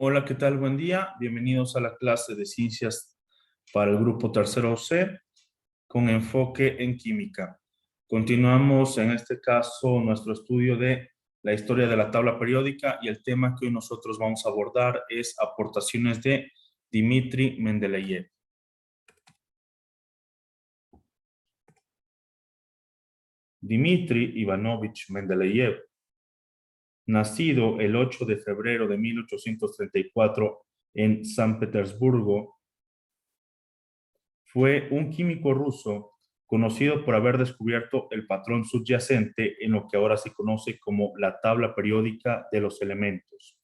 Hola, ¿qué tal? Buen día. Bienvenidos a la clase de ciencias para el grupo tercero C con enfoque en química. Continuamos en este caso nuestro estudio de la historia de la tabla periódica y el tema que hoy nosotros vamos a abordar es aportaciones de Dmitri Mendeleev. Dmitri Ivanovich Mendeleev, nacido el 8 de febrero de 1834 en San Petersburgo, fue un químico ruso conocido por haber descubierto el patrón subyacente en lo que ahora se conoce como la tabla periódica de los elementos.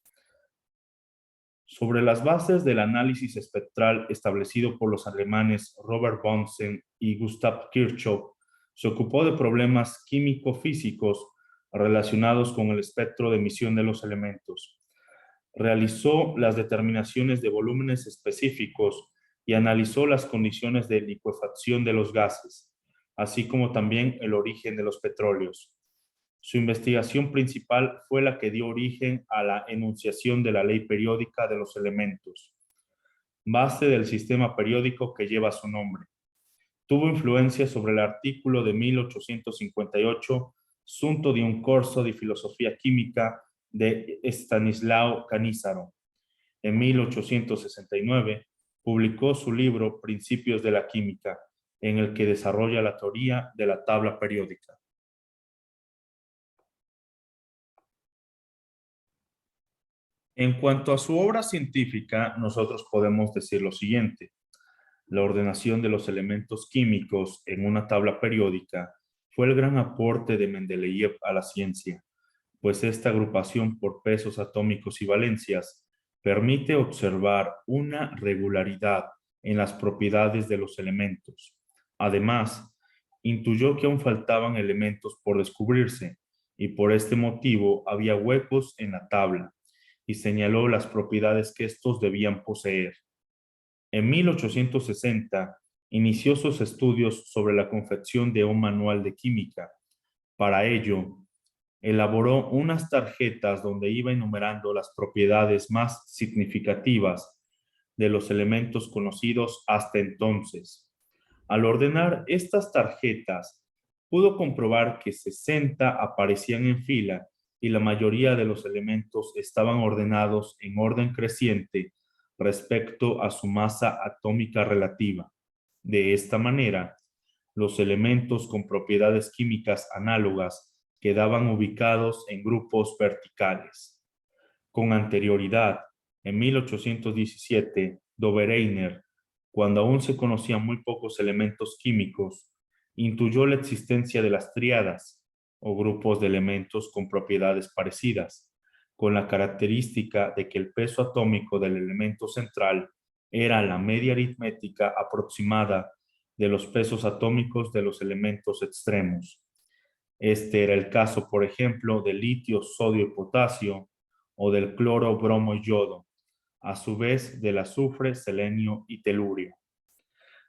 Sobre las bases del análisis espectral establecido por los alemanes Robert Bunsen y Gustav Kirchhoff, se ocupó de problemas químico-físicos relacionados con el espectro de emisión de los elementos. Realizó las determinaciones de volúmenes específicos y analizó las condiciones de licuefacción de los gases, así como también el origen de los petróleos. Su investigación principal fue la que dio origen a la enunciación de la ley periódica de los elementos, base del sistema periódico que lleva su nombre. Tuvo influencia sobre el artículo de 1858, Sunto di un corso di filosofía química de Stanislao Canizaro. En 1869, publicó su libro Principios de la Química, en el que desarrolla la teoría de la tabla periódica. En cuanto a su obra científica, nosotros podemos decir lo siguiente. La ordenación de los elementos químicos en una tabla periódica fue el gran aporte de Mendeleev a la ciencia, pues esta agrupación por pesos atómicos y valencias permite observar una regularidad en las propiedades de los elementos. Además, intuyó que aún faltaban elementos por descubrirse y por este motivo había huecos en la tabla y señaló las propiedades que estos debían poseer. En 1860 inició sus estudios sobre la confección de un manual de química. Para ello, elaboró unas tarjetas donde iba enumerando las propiedades más significativas de los elementos conocidos hasta entonces. Al ordenar estas tarjetas, pudo comprobar que 60 aparecían en fila y la mayoría de los elementos estaban ordenados en orden creciente respecto a su masa atómica relativa. De esta manera, los elementos con propiedades químicas análogas quedaban ubicados en grupos verticales. Con anterioridad, en 1817, Dobereiner, cuando aún se conocían muy pocos elementos químicos, intuyó la existencia de las tríadas o grupos de elementos con propiedades parecidas, con la característica de que el peso atómico del elemento central era la media aritmética aproximada de los pesos atómicos de los elementos extremos. Este era el caso, por ejemplo, del litio, sodio y potasio, o del cloro, bromo y yodo, a su vez del azufre, selenio y telurio.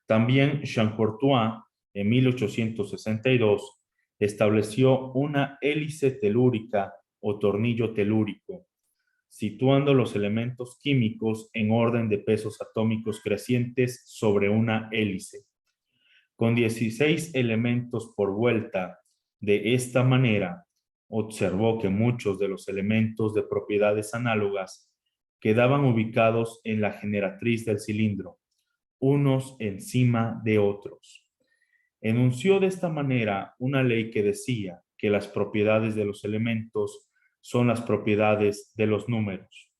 También Champortois, en 1862, estableció una hélice telúrica o tornillo telúrico, situando los elementos químicos en orden de pesos atómicos crecientes sobre una hélice. Con 16 elementos por vuelta, de esta manera, observó que muchos de los elementos de propiedades análogas quedaban ubicados en la generatriz del cilindro, unos encima de otros. Enunció de esta manera una ley que decía que las propiedades de los elementos son las propiedades de los números.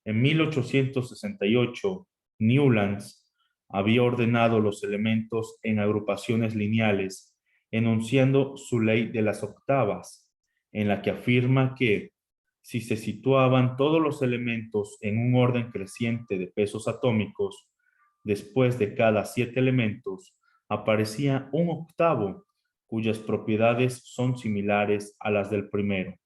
En 1868, Newlands había ordenado los elementos en agrupaciones lineales, enunciando su ley de las octavas, en la que afirma que si se situaban todos los elementos en un orden creciente de pesos atómicos, después de cada 7 elementos aparecía un octavo, cuyas propiedades son similares a las del primero.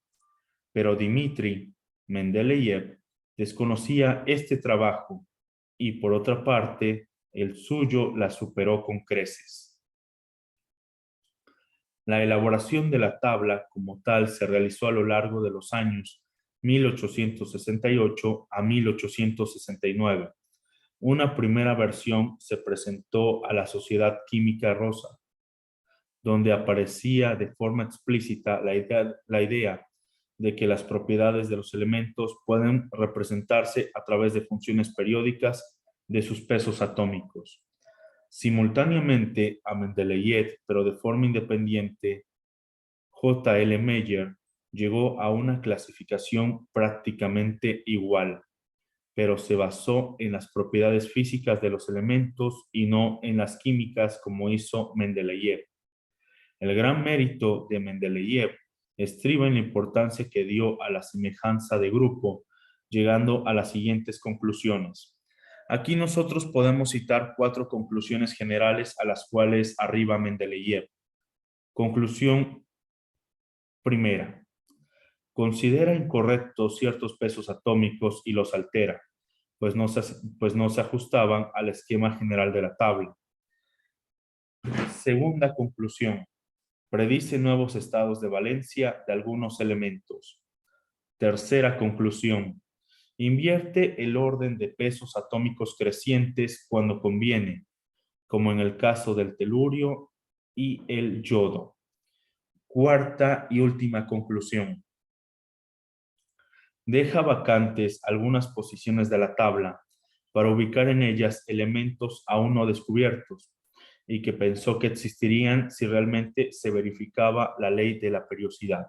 Pero Dmitri Mendeleev desconocía este trabajo y, por otra parte, el suyo la superó con creces. La elaboración de la tabla como tal se realizó a lo largo de los años 1868 a 1869. Una primera versión se presentó a la Sociedad Química Rosa, donde aparecía de forma explícita la idea de que las propiedades de los elementos pueden representarse a través de funciones periódicas de sus pesos atómicos. Simultáneamente a Mendeleev, pero de forma independiente, J. L. Meyer llegó a una clasificación prácticamente igual, pero se basó en las propiedades físicas de los elementos y no en las químicas como hizo Mendeleev. El gran mérito de Mendeleev estriba en la importancia que dio a la semejanza de grupo, llegando a las siguientes conclusiones. Aquí nosotros podemos citar 4 conclusiones generales a las cuales arriba Mendeleev. Conclusión primera. Considera incorrectos ciertos pesos atómicos y los altera, pues no se ajustaban al esquema general de la tabla. Segunda conclusión. Predice nuevos estados de valencia de algunos elementos. Tercera conclusión. Invierte el orden de pesos atómicos crecientes cuando conviene, como en el caso del telurio y el yodo. Cuarta y última conclusión. Deja vacantes algunas posiciones de la tabla para ubicar en ellas elementos aún no descubiertos y que pensó que existirían si realmente se verificaba la ley de la periodicidad.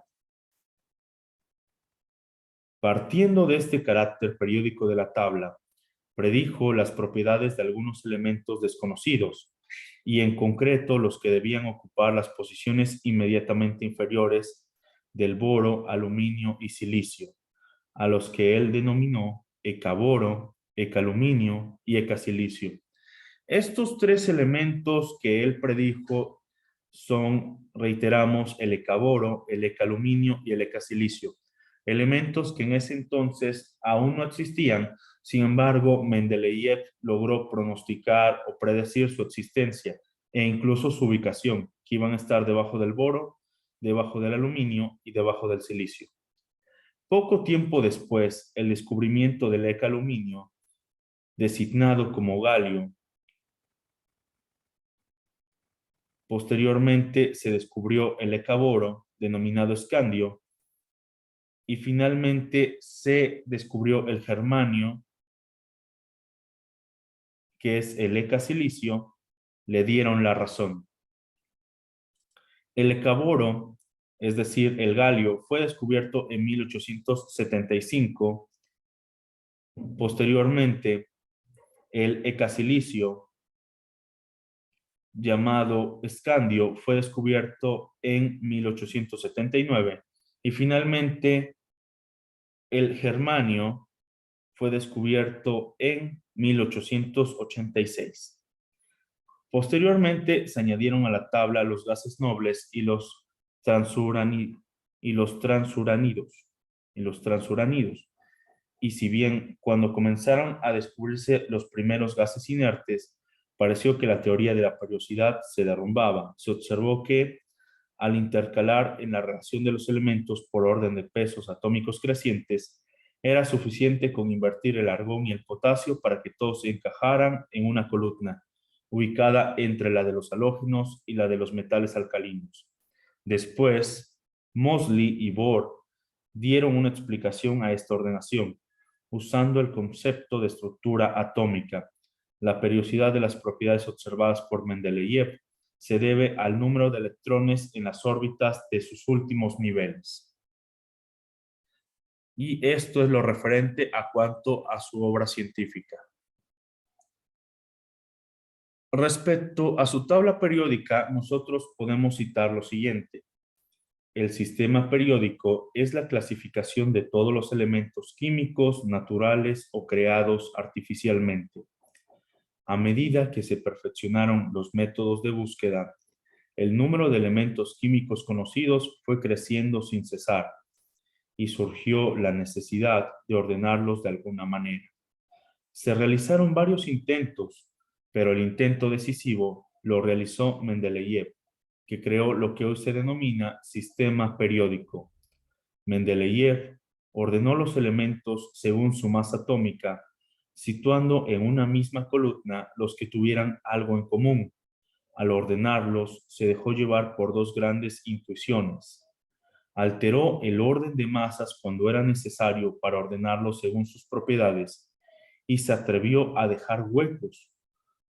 Partiendo de este carácter periódico de la tabla, predijo las propiedades de algunos elementos desconocidos y en concreto los que debían ocupar las posiciones inmediatamente inferiores del boro, aluminio y silicio, a los que él denominó ecaboro, ecaluminio y ecasilicio. Estos 3 elementos que él predijo son, reiteramos, el ecaboro, el ecaluminio y el ecasilicio. Elementos que en ese entonces aún no existían, sin embargo, Mendeleev logró pronosticar o predecir su existencia e incluso su ubicación, que iban a estar debajo del boro, debajo del aluminio y debajo del silicio. Poco tiempo después, el descubrimiento del ecaluminio, designado como galio. Posteriormente se descubrió el ecaboro, denominado escandio, y finalmente se descubrió el germanio, que es el ecasilicio, le dieron la razón. El ecaboro, es decir, el galio, fue descubierto en 1875. Posteriormente, el ecasilicio, llamado escandio, fue descubierto en 1879 y finalmente el germanio fue descubierto en 1886. Posteriormente se añadieron a la tabla los gases nobles y los transuranidos. Y si bien cuando comenzaron a descubrirse los primeros gases inertes, pareció que la teoría de la periodicidad se derrumbaba. Se observó que al intercalar en la relación de los elementos por orden de pesos atómicos crecientes, era suficiente con invertir el argón y el potasio para que todos se encajaran en una columna, ubicada entre la de los halógenos y la de los metales alcalinos. Después, Moseley y Bohr dieron una explicación a esta ordenación, usando el concepto de estructura atómica. La periodicidad de las propiedades observadas por Mendeleev se debe al número de electrones en las órbitas de sus últimos niveles. Y esto es lo referente a cuanto a su obra científica. Respecto a su tabla periódica, nosotros podemos citar lo siguiente. El sistema periódico es la clasificación de todos los elementos químicos, naturales o creados artificialmente. A medida que se perfeccionaron los métodos de búsqueda, el número de elementos químicos conocidos fue creciendo sin cesar y surgió la necesidad de ordenarlos de alguna manera. Se realizaron varios intentos, pero el intento decisivo lo realizó Mendeleev, que creó lo que hoy se denomina sistema periódico. Mendeleev Ordenó los elementos según su masa atómica, situando en una misma columna los que tuvieran algo en común. Al ordenarlos, se dejó llevar por dos grandes intuiciones. Alteró el orden de masas cuando era necesario para ordenarlos según sus propiedades y se atrevió a dejar huecos,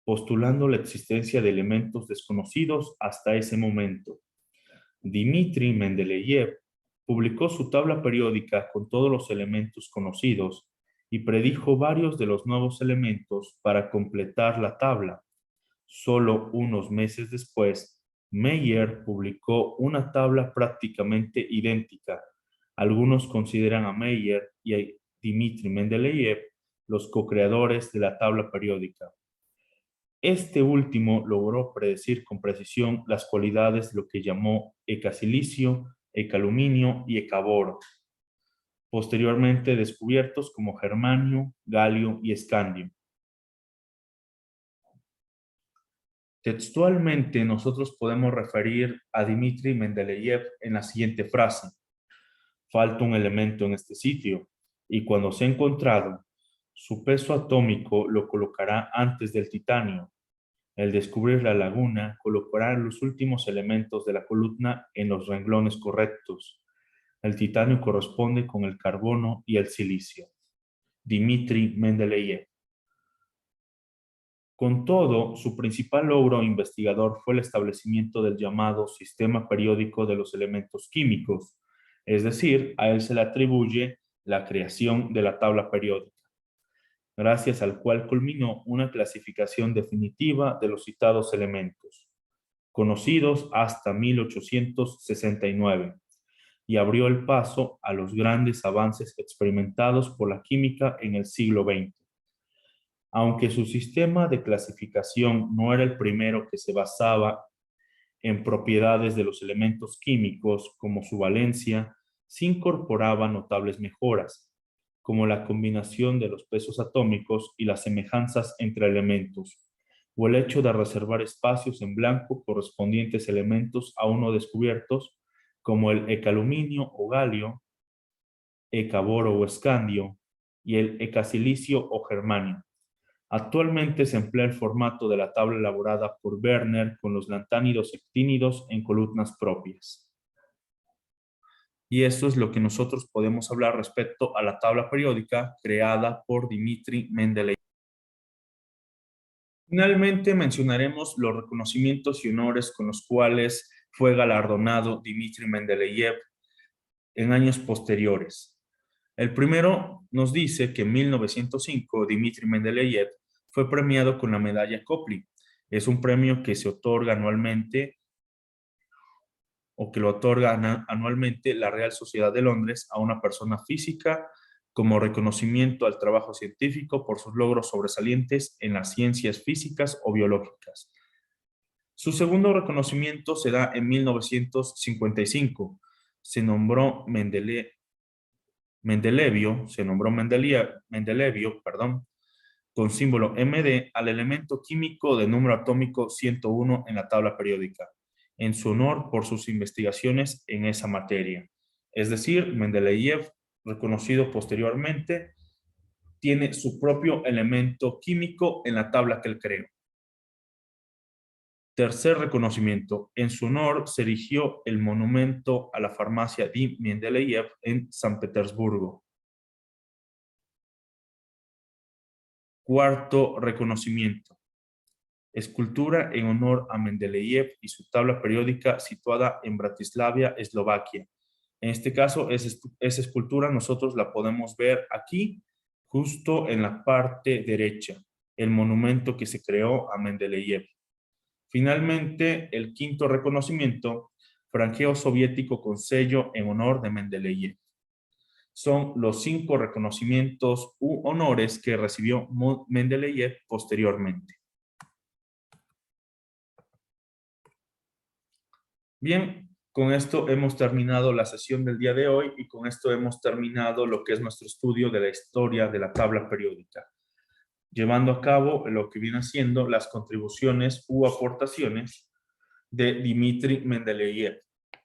postulando la existencia de elementos desconocidos hasta ese momento. Dmitri Mendeleev publicó su tabla periódica con todos los elementos conocidos y predijo varios de los nuevos elementos para completar la tabla. Solo unos meses después, Meyer publicó una tabla prácticamente idéntica. Algunos consideran a Meyer y a Dmitri Mendeleev los co-creadores de la tabla periódica. Este último logró predecir con precisión las cualidades de lo que llamó ecasilicio, ecaluminio y ecaboro, posteriormente descubiertos como germanio, galio y escandio. Textualmente, nosotros podemos referir a Dmitri Mendeleev en la siguiente frase: falta un elemento en este sitio, y cuando sea encontrado, su peso atómico lo colocará antes del titanio. El descubrir la laguna colocará los últimos elementos de la columna en los renglones correctos. El titanio corresponde con el carbono y el silicio. Dmitri Mendeleev. Con todo, su principal logro investigador fue el establecimiento del llamado sistema periódico de los elementos químicos, es decir, a él se le atribuye la creación de la tabla periódica, gracias al cual culminó una clasificación definitiva de los citados elementos, conocidos hasta 1869, y abrió el paso a los grandes avances experimentados por la química en el siglo XX. Aunque su sistema de clasificación no era el primero que se basaba en propiedades de los elementos químicos como su valencia, sí incorporaba notables mejoras, como la combinación de los pesos atómicos y las semejanzas entre elementos, o el hecho de reservar espacios en blanco correspondientes elementos aún no descubiertos, como el ecaluminio o galio, ecaboro o escandio, y el ecasilicio o germanio. Actualmente se emplea el formato de la tabla elaborada por Werner con los lantánidos actínidos en columnas propias. Y eso es lo que nosotros podemos hablar respecto a la tabla periódica creada por Dmitri Mendeleev. Finalmente mencionaremos los reconocimientos y honores con los cuales fue galardonado Dmitri Mendeleev en años posteriores. El primero nos dice que en 1905 Dmitri Mendeleev fue premiado con la medalla Copley. Es un premio que se otorga anualmente o que lo otorga anualmente la Real Sociedad de Londres a una persona física como reconocimiento al trabajo científico por sus logros sobresalientes en las ciencias físicas o biológicas. Su segundo reconocimiento se da en 1955. Se nombró Mendelevio, con símbolo MD al elemento químico de número atómico 101 en la tabla periódica, en su honor por sus investigaciones en esa materia. Es decir, Mendeleev, reconocido posteriormente, tiene su propio elemento químico en la tabla que él creó. Tercer reconocimiento. En su honor se erigió el monumento a la farmacia de Mendeleev en San Petersburgo. Cuarto reconocimiento. Escultura en honor a Mendeleev y su tabla periódica situada en Bratislava, Eslovaquia. En este caso, esa escultura nosotros la podemos ver aquí, justo en la parte derecha, el monumento que se creó a Mendeleev. Finalmente, el quinto reconocimiento, franqueo soviético con sello en honor de Mendeleev. Son los 5 reconocimientos u honores que recibió Mendeleev posteriormente. Bien, con esto hemos terminado la sesión del día de hoy y con esto hemos terminado lo que es nuestro estudio de la historia de la tabla periódica, llevando a cabo lo que viene siendo las contribuciones u aportaciones de Dmitri Mendeleev.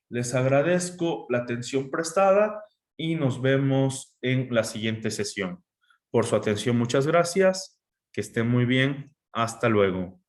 Les agradezco la atención prestada y nos vemos en la siguiente sesión. Por su atención, muchas gracias. Que estén muy bien. Hasta luego.